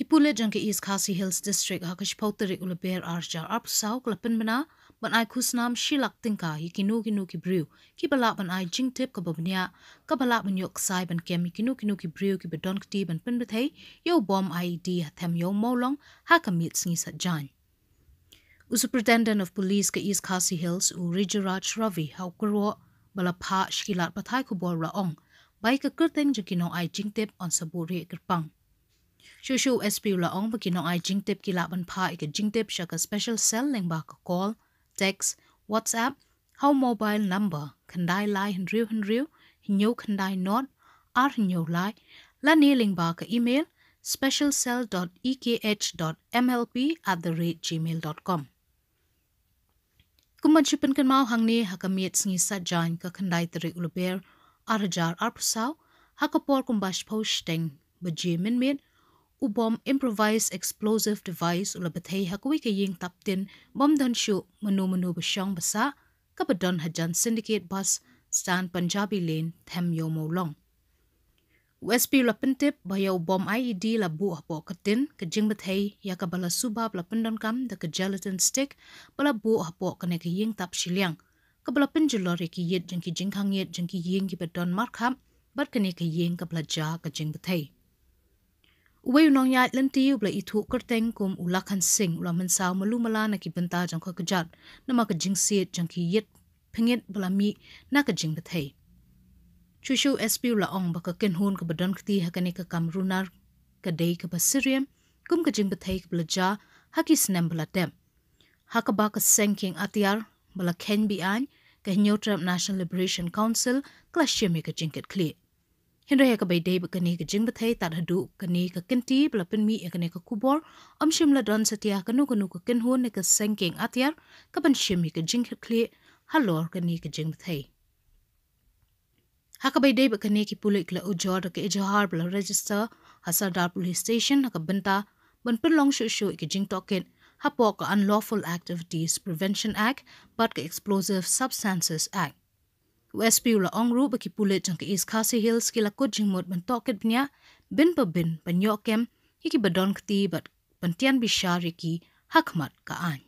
Ki Pulit jang ke East Khasi Hills District ha kash pautari ulaber arjar arp sau klapin bana ban ai kusnam Shilak tingka hi kinu ki brew ki balak ban ai jingtip ka babnya ka balak ban yok sai ban kem kinu ki brew ki bedon kti ban pynbthei yo bom IED hathem yo molong ha kamit sngi sat jan. Superintendent of Police ke East Khasi Hills u Rijuraj Ravi hau kurwo bala pha shkilat pathai ku bor raong bai ka kurteng jikino ai jingtip on saburi kerpang. Shushu SP laong bakino ai jingtip ki laban pha ik jingtip shaka special cell leng ba ka call, text, WhatsApp, how mobile number khandai lai hinriu hinyo khandai not ar hinyo lai la ni leng ba ka email specialcell.ekh.mlp@gmail.com. Kuman shipen kan mau hangni hakamiet sngi sajan ka khandai tari ulaber arjar arpsau hakapor kumbash posting baji min ubom improvised explosive device ula bthei hakwi ke ying taptin bom dan shu manu basyang basa kabadon hajan syndicate bus stand Punjabi lane them yo molong USP la pentip bayo bom IED la bu hapo katin ke jing bthei ya ka bala subab la pendon kam da ka gelatin stick bala bu hapo kane ke ying tap shiliang ka bala penjulori ki yet jing ki jingkhang yet jing ki ying ki badon markham bat kane ke ying ka bala ja ka jing bthei Uwe unong ya lenti ubla itu kerteng kum ulakan sing ula mensau malumala na ki benta jang ka kejat nama ka jing siet jang ki yet pengit belami na ka jing bethei. Chushu SP ula ong baka kenhun ka badon kti hakane ka kamrunar ka dei ka basiriam kum ka jing bethei ka belaja haki snem bela dem. Haka ba ka sengking atiar bala ken bi an ka hinyotrap National Liberation Council kla shime ka jingket kli. Hindra ka bay day bakani ka jing bthei tat hadu kani ka kinti bala pinmi kani ka kubor shim la don satia kanu ka kinhun ne ka sengking atiar ka ban shimi ka jing kli halor kani ka jing bthei. Haka bay day bakani ki Pulit la ujor ka ijahar bala register Hasadar police station ka benta ban pinlong shu ka jing tohkit hapo ka unlawful activities prevention act but ka explosive substances act. USP ula ongru baki Pulit jang ke East Khasi Hills ki la kut jingmut ban tohkit bnya bin ban yokem hiki badon kti bat bantian bishari ki hakmat ka an.